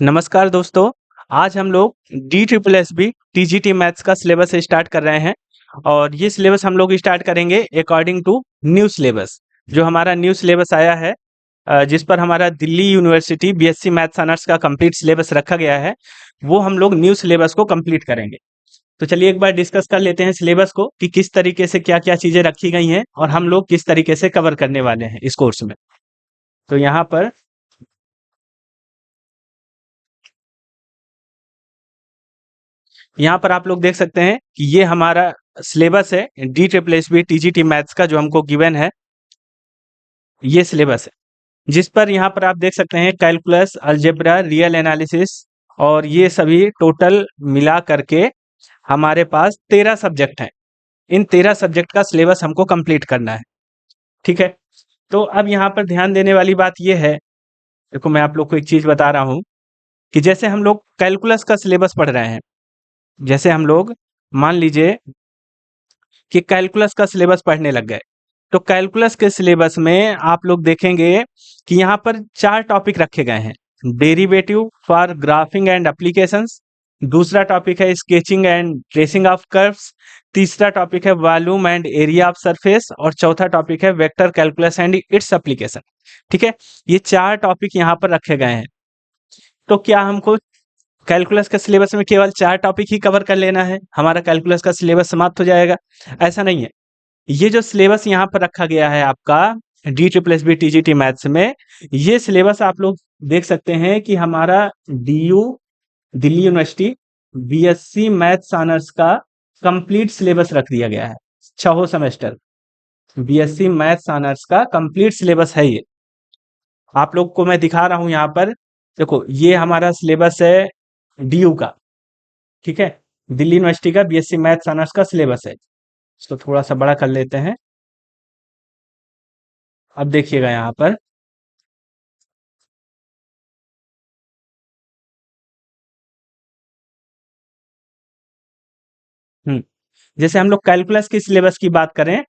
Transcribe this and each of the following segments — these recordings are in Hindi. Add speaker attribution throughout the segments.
Speaker 1: नमस्कार दोस्तों, आज हम लोग D triple S B TGT maths का सिलेबस स्टार्ट कर रहे हैं और ये सिलेबस हम लोग स्टार्ट करेंगे अकॉर्डिंग टू न्यू सिलेबस। जो हमारा न्यू सिलेबस आया है जिस पर हमारा Delhi university BSc maths honours का कंप्लीट सिलेबस रखा गया है, वो हम लोग न्यू सिलेबस को कंप्लीट करेंगे। तो चलिए एक बार डिस्कस कर लेते हैं सिलेबस को कि किस तरीके से क्या-क्या चीज़ें रखी गई हैं और हम लोग किस तरीके से कवर करने वाले हैं इस कोर्स में। तो यहाँ पर आप लोग देख सकते हैं कि ये हमारा सिलेबस है D triple S B TGT maths का जो हमको गिवन है, ये सिलेबस है जिस पर यहाँ पर आप देख सकते हैं कैलकुलस, अलजेब्रा, रियल एनालिसिस और ये सभी टोटल मिला करके हमारे पास 13 सब्जेक्ट हैं। इन 13 सब्जेक्ट का सिलेबस हमको कंप्लीट करना है। ठीक है, तो अब यहाँ पर ध्यान देने वाली बात ये है, देखो मैं आप लोग को एक चीज बता रहा हूँ कि जैसे हम लोग कैलकुलस का सिलेबस पढ़ रहे हैं, जैसे हम लोग मान लीजिए कि कैलकुलस का सिलेबस पढ़ने लग गए, तो कैलकुलस के सिलेबस में आप लोग देखेंगे कि यहाँ पर 4 टॉपिक रखे गए हैं। Derivative for graphic and applications, दूसरा टॉपिक है sketching and tracing of curves, तीसरा टॉपिक है volume and area of surface और चौथा टॉपिक है vector calculus and its application. ठीक है, ये 4 टॉपिक यहाँ पर रखे गए हैं। तो क्या हमको कैलकुलस का सिलेबस में केवल 4 टॉपिक ही कवर कर लेना है, हमारा कैलकुलस का सिलेबस समाप्त हो जाएगा? ऐसा नहीं है। ये जो सिलेबस यहाँ पर रखा गया है आपका D triple S B TGT maths में, ये सिलेबस आप लोग देख सकते हैं कि हमारा DU Delhi university BSc maths honours का कंप्लीट सिलेबस रख दिया गया है। 6 सेमेस्टर बीएससी मैथ्स ऑनर्स का कंप्लीट सिलेबस है ये। आप लोग को मैं दिखा रहा हूं यहाँ पर, देखो ये हमारा सिलेबस है डीयू का। ठीक है, दिल्ली यूनिवर्सिटी का बीएससी मैथ्स ऑनर्स का सिलेबस है। इसको थोड़ा सा बड़ा कर लेते हैं। अब देखिएगा यहाँ पर, जैसे हम लोग कैलकुलस की सिलेबस की बात करें,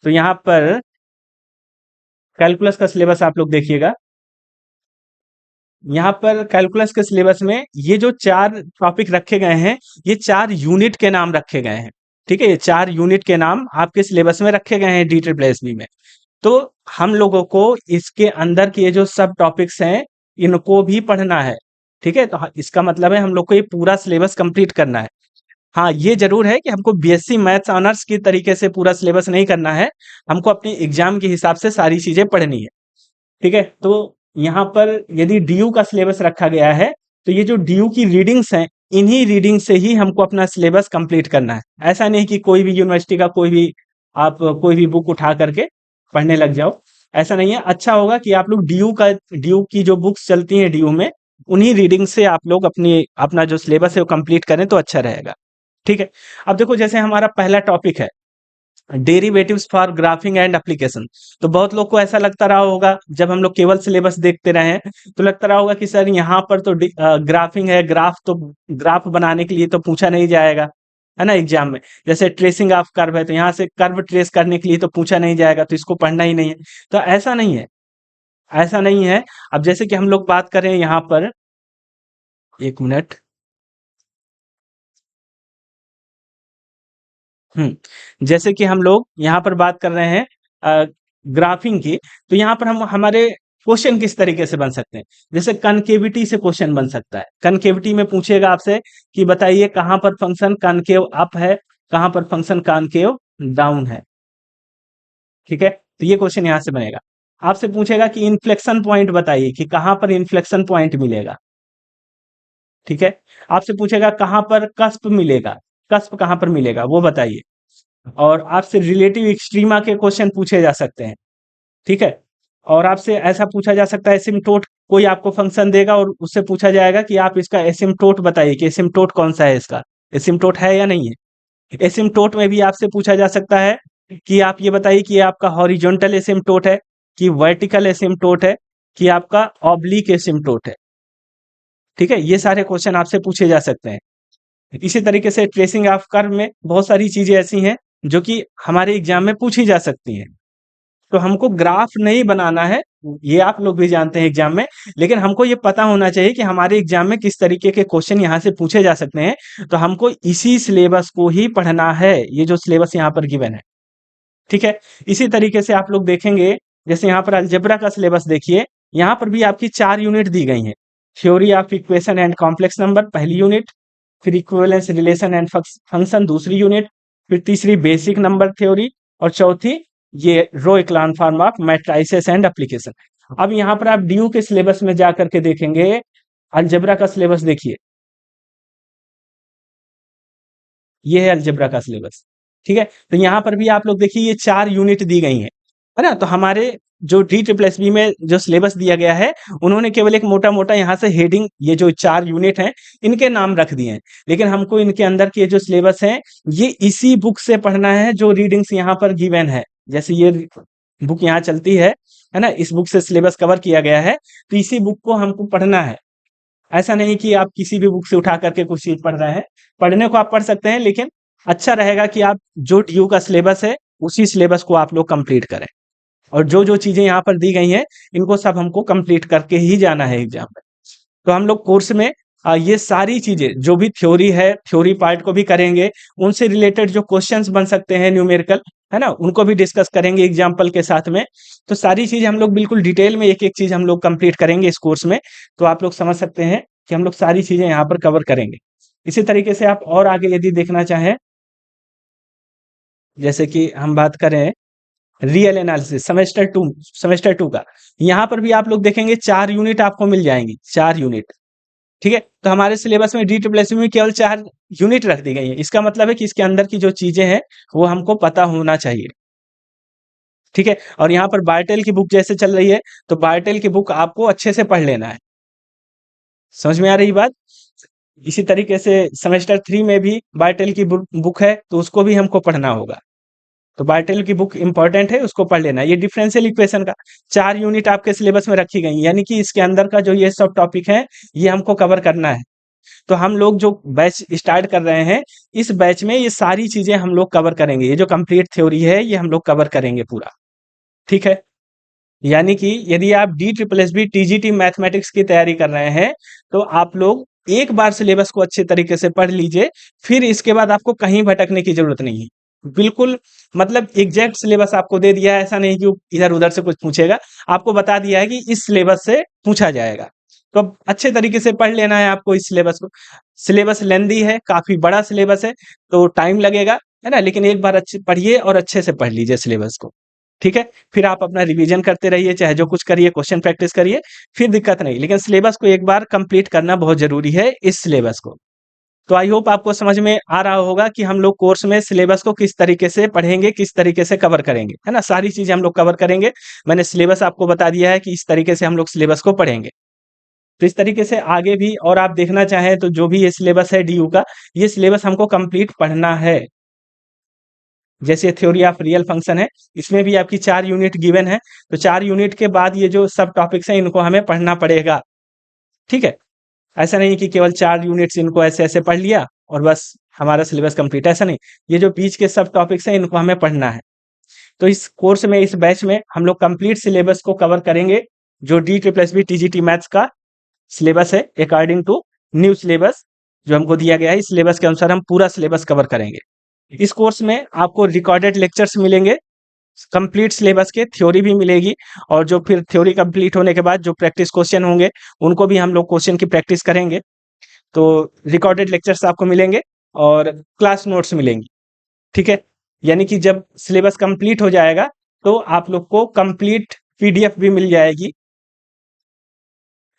Speaker 1: तो यहाँ पर कैलकुलस का सिलेबस आप लोग देखिएगा। यहाँ पर कैलकुलस के सिलेबस में ये जो 4 टॉपिक रखे गए हैं, ये 4 यूनिट के नाम रखे गए हैं। ठीक है, ये 4 यूनिट के नाम आपके सिलेबस में रखे गए हैं डी ट्रिपल एस बी में। तो हम लोगों को इसके अंदर के ये जो सब टॉपिक्स हैं, इनको भी पढ़ना है। ठीक है, तो इसका मतलब है हम लोग को ये पूरा सिलेबस कंप्लीट करना है। हाँ, ये ज़रूर है कि हमको बीएससी मैथ्स ऑनर्स की तरीके से पूरा सिलेबस नहीं करना है, हमको अपनी एग्ज़ाम के हिसाब से सारी चीज़ें पढ़नी है। ठीक है, तो यहाँ पर यदि डीयू का सिलेबस रखा गया है, तो ये जो डीयू की रीडिंग्स हैं, इन्हीं रीडिंग से ही हमको अपना सिलेबस कंप्लीट करना है। ऐसा नहीं कि कोई भी यूनिवर्सिटी का कोई भी बुक उठा करके पढ़ने लग जाओ, ऐसा नहीं है। अच्छा होगा कि आप लोग डीयू की जो बुक्स चलती हैं डीयू में, उन्हीं रीडिंग से आप लोग अपना जो सिलेबस है वो कंप्लीट करें तो अच्छा रहेगा। ठीक है, अब देखो जैसे हमारा पहला टॉपिक है derivatives for graphic and application. तो बहुत लोग को ऐसा लगता रहा होगा, जब हम लोग केवल सिलेबस देखते रहे हैं, तो लगता रहा होगा कि सर यहाँ पर तो ग्राफिंग है, ग्राफ बनाने के लिए तो पूछा नहीं जाएगा, है ना एग्जाम में। जैसे ट्रेसिंग ऑफ कर्व है, तो यहाँ से कर्व ट्रेस करने के लिए तो पूछा नहीं जाएगा, तो इसको पढ़ना ही नहीं है। तो ऐसा नहीं है, ऐसा नहीं है। अब जैसे कि हम लोग बात करें यहाँ पर, एक मिनट। जैसे कि हम लोग यहाँ पर बात कर रहे हैं ग्राफिंग की, तो यहाँ पर हम हमारे क्वेश्चन किस तरीके से बन सकते हैं। जैसे कनकेविटी से क्वेश्चन बन सकता है। कनकेविटी में पूछेगा आपसे कि बताइए कहाँ पर फंक्शन कनकेव अप है, कहाँ पर फंक्शन कनकेव डाउन है। ठीक है, तो ये क्वेश्चन यहाँ से बनेगा। आपसे पूछेगा कि इन्फ्लेक्शन पॉइंट बताइए कि कहाँ पर इन्फ्लेक्शन पॉइंट मिलेगा। ठीक है, आपसे पूछेगा कहाँ पर कस्प मिलेगा, कस्प कहाँ पर मिलेगा वो बताइए। और आपसे रिलेटिव एक्सट्रीमा के क्वेश्चन पूछे जा सकते हैं। ठीक है, और आपसे ऐसा पूछा जा सकता है एसिम्पटोट, कोई आपको फंक्शन देगा और उससे पूछा जाएगा कि आप इसका एसिम्पटोट बताइए कि एसिम्पटोट कौन सा है, इसका एसिम्पटोट है या नहीं है। एसिम्पटोट में भी आपसे पूछा जा सकता है कि आप ये बताइए कि आपका हॉरिजॉन्टल एसिम्पटोट है कि वर्टिकल एसिम्पटोट है कि आपका ऑब्लिक एसिम्पटोट है। ठीक है, ये सारे क्वेश्चन आपसे पूछे जा सकते हैं। इसी तरीके से ट्रेसिंग ऑफ कर्व में बहुत सारी चीजें ऐसी हैं जो कि हमारे एग्जाम में पूछी जा सकती हैं। तो हमको ग्राफ नहीं बनाना है, ये आप लोग भी जानते हैं एग्जाम में, लेकिन हमको ये पता होना चाहिए कि हमारे एग्जाम में किस तरीके के क्वेश्चन यहाँ से पूछे जा सकते हैं। तो हमको इसी सिलेबस को ही पढ़ना है, ये जो सिलेबस यहाँ पर गिवन है, ठीक है। इसी तरीके से आप लोग देखेंगे, जैसे यहाँ पर अलजेब्रा का सिलेबस देखिए, यहाँ पर भी आपकी 4 यूनिट दी गई हैं। Theory of equation and complex number पहली यूनिट, फिर इक्विवेलेंस रिलेशन एंड फंक्शन दूसरी यूनिट, फिर तीसरी बेसिक नंबर थ्योरी, और चौथी ये row echelon form of matrices and application. अब यहाँ पर आप ड्यू के सिलेबस में जा करके देखेंगे, अलजेब्रा का सिलेबस देखिए, ये है अलजेब्रा का सिलेबस, ठीक है। तो यहाँ पर भी आप लोग देखिए ये 4 यूनिट दी गई हैं, है ना। तो हमारे जो डी ट्रिपल एस बी में जो सिलेबस दिया गया है, उन्होंने केवल एक मोटा मोटा यहाँ से हेडिंग, ये जो 4 यूनिट हैं इनके नाम रख दिए हैं, लेकिन हमको इनके अंदर के जो सिलेबस है ये इसी बुक से पढ़ना है जो रीडिंग्स यहाँ पर गिवन है। जैसे ये बुक यहाँ चलती है ना, इस बुक से सिलेबस कवर किया गया है, तो इसी बुक को हमको पढ़ना है। ऐसा नहीं कि आप किसी भी बुक से उठा करके कुछ चीज पढ़ रहे हैं, पढ़ने को आप पढ़ सकते हैं, लेकिन अच्छा रहेगा कि आप जो ड्यू का सिलेबस है उसी सिलेबस को आप लोग कंप्लीट करें, और जो जो चीजें यहाँ पर दी गई हैं इनको सब हमको कंप्लीट करके ही जाना है एग्जाम में। तो हम लोग कोर्स में ये सारी चीजें जो भी थ्योरी है, थ्योरी पार्ट को भी करेंगे, उनसे रिलेटेड जो क्वेश्चंस बन सकते हैं न्यूमेरिकल, है ना, उनको भी डिस्कस करेंगे एग्जाम्पल के साथ में। तो सारी चीज हम लोग बिल्कुल डिटेल में एक एक चीज हम लोग कंप्लीट करेंगे इस कोर्स में। तो आप लोग समझ सकते हैं कि हम लोग सारी चीजें यहाँ पर कवर करेंगे। इसी तरीके से आप और आगे यदि देखना चाहें, जैसे कि हम बात करें रियल एनालिसिस सेमेस्टर 2 का, यहाँ पर भी आप लोग देखेंगे 4 यूनिट आपको मिल जाएंगी, 4 यूनिट, ठीक है। तो हमारे सिलेबस में डी ट्रिपल एस में केवल 4 यूनिट रख दी गई है, इसका मतलब है कि इसके अंदर की जो चीजें हैं वो हमको पता होना चाहिए, ठीक है। और यहाँ पर बायोटेल की बुक जैसे चल रही है, तो बायोटेल की बुक आपको अच्छे से पढ़ लेना है। समझ में आ रही बात? इसी तरीके से सेमेस्टर 3 में भी बायोटेल की बुक है, तो उसको भी हमको पढ़ना होगा। तो बायोटेल की बुक इंपॉर्टेंट है, उसको पढ़ लेना। ये डिफरेंशियल इक्वेशन का 4 यूनिट आपके सिलेबस में रखी गई, यानी कि इसके अंदर का जो ये सब टॉपिक है ये हमको कवर करना है। तो हम लोग जो बैच स्टार्ट कर रहे हैं, इस बैच में ये सारी चीजें हम लोग कवर करेंगे। ये जो कंप्लीट थ्योरी है ये हम लोग कवर करेंगे पूरा, ठीक है। यानी कि यदि आप D triple S B TGT mathematics की तैयारी कर रहे हैं, तो आप लोग एक बार सिलेबस को अच्छे तरीके से पढ़ लीजिए, फिर इसके बाद आपको कहीं भटकने की जरूरत नहीं है। बिल्कुल, मतलब एग्जैक्ट सिलेबस आपको दे दिया है, ऐसा नहीं कि इधर उधर से कुछ पूछेगा, आपको बता दिया है कि इस सिलेबस से पूछा जाएगा। तो अब अच्छे तरीके से पढ़ लेना है आपको इस सिलेबस को। सिलेबस लेंदी है, काफी बड़ा सिलेबस है, तो टाइम लगेगा, है ना, लेकिन एक बार अच्छे पढ़िए और अच्छे से पढ़ लीजिए सिलेबस को, ठीक है। फिर आप अपना रिवीजन करते रहिए, चाहे जो कुछ करिए, क्वेश्चन प्रैक्टिस करिए, फिर दिक्कत नहीं, लेकिन सिलेबस को एक बार कंप्लीट करना बहुत जरूरी है, इस सिलेबस को। तो आई होप आपको समझ में आ रहा होगा कि हम लोग कोर्स में सिलेबस को किस तरीके से पढ़ेंगे, किस तरीके से कवर करेंगे, है ना। सारी चीजें हम लोग कवर करेंगे। मैंने सिलेबस आपको बता दिया है कि इस तरीके से हम लोग सिलेबस को पढ़ेंगे। तो इस तरीके से आगे भी और आप देखना चाहें तो जो भी ये सिलेबस है डीयू का, ये सिलेबस हमको कंप्लीट पढ़ना है। जैसे थ्योरी ऑफ रियल फंक्शन है, इसमें भी आपकी 4 यूनिट गिवन है, तो 4 यूनिट के बाद ये जो सब टॉपिक्स हैं इनको हमें पढ़ना पड़ेगा, ठीक है। ऐसा नहीं कि केवल 4 यूनिट्स इनको ऐसे ऐसे पढ़ लिया और बस हमारा सिलेबस कंप्लीट, ऐसा नहीं। ये जो बीच के सब टॉपिक्स हैं इनको हमें पढ़ना है। तो इस कोर्स में, इस बैच में हम लोग कंप्लीट सिलेबस को कवर करेंगे, जो D triple S B TGT maths का सिलेबस है, अकॉर्डिंग टू न्यू सिलेबस जो हमको दिया गया है, इस सिलेबस के अनुसार हम पूरा सिलेबस कवर करेंगे। इस कोर्स में आपको रिकॉर्डेड लेक्चर्स मिलेंगे, कंप्लीट सिलेबस के, थ्योरी भी मिलेगी, और जो फिर थ्योरी कंप्लीट होने के बाद जो प्रैक्टिस क्वेश्चन होंगे उनको भी हम लोग क्वेश्चन की प्रैक्टिस करेंगे। तो रिकॉर्डेड लेक्चर्स आपको मिलेंगे और क्लास नोट्स मिलेंगी, ठीक है। यानी कि जब सिलेबस कंप्लीट हो जाएगा तो आप लोग को कंप्लीट पीडीएफ भी मिल जाएगी,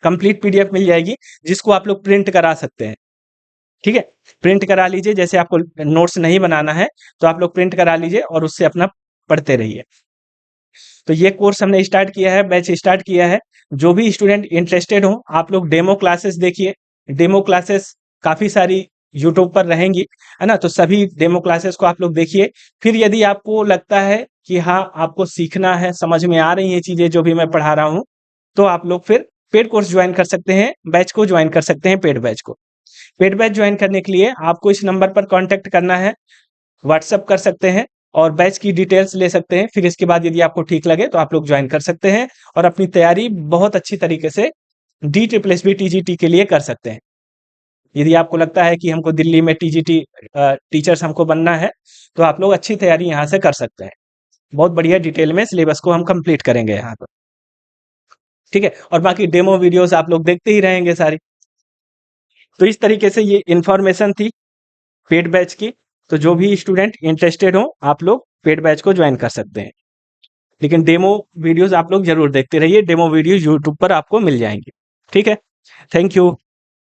Speaker 1: कंप्लीट पीडीएफ मिल जाएगी, जिसको आप लोग प्रिंट करा सकते हैं, ठीक है। प्रिंट करा लीजिए, जैसे आपको नोट्स नहीं बनाना है तो आप लोग प्रिंट करा लीजिए और उससे अपना पढ़ते रहिए। तो ये कोर्स हमने स्टार्ट किया है, बैच स्टार्ट किया है। जो भी स्टूडेंट इंटरेस्टेड हो, आप लोग डेमो क्लासेस देखिए। डेमो क्लासेस काफी सारी यूट्यूब पर रहेंगी, है ना, तो सभी डेमो क्लासेस को आप लोग देखिए। फिर यदि आपको लगता है कि हाँ आपको सीखना है, समझ में आ रही हैं चीजें जो भी मैं पढ़ा रहा हूँ, तो आप लोग फिर पेड कोर्स ज्वाइन कर सकते हैं, बैच को ज्वाइन कर सकते हैं, पेड बैच को। पेड बैच ज्वाइन करने के लिए आपको इस नंबर पर कांटेक्ट करना है, व्हाट्सएप कर सकते हैं, और बैच की डिटेल्स ले सकते हैं। फिर इसके बाद यदि आपको ठीक लगे तो आप लोग ज्वाइन कर सकते हैं और अपनी तैयारी बहुत अच्छी तरीके से DSSB TGT के लिए कर सकते हैं। यदि आपको लगता है कि हमको दिल्ली में TGT टीचर्स हमको बनना है, तो आप लोग अच्छी तैयारी यहाँ से कर सकते हैं। बहुत बढ़िया डिटेल में सिलेबस को हम कंप्लीट करेंगे यहाँ पर, ठीक है। और बाकी डेमो वीडियोस आप लोग देखते ही रहेंगे सारी। तो इस तरीके से ये इंफॉर्मेशन थी पेड बैच की। तो जो भी स्टूडेंट इंटरेस्टेड हो, आप लोग पेड बैच को ज्वाइन कर सकते हैं, लेकिन डेमो वीडियोस आप लोग जरूर देखते रहिए। डेमो वीडियोस यूट्यूब पर आपको मिल जाएंगे, ठीक है। Thank you.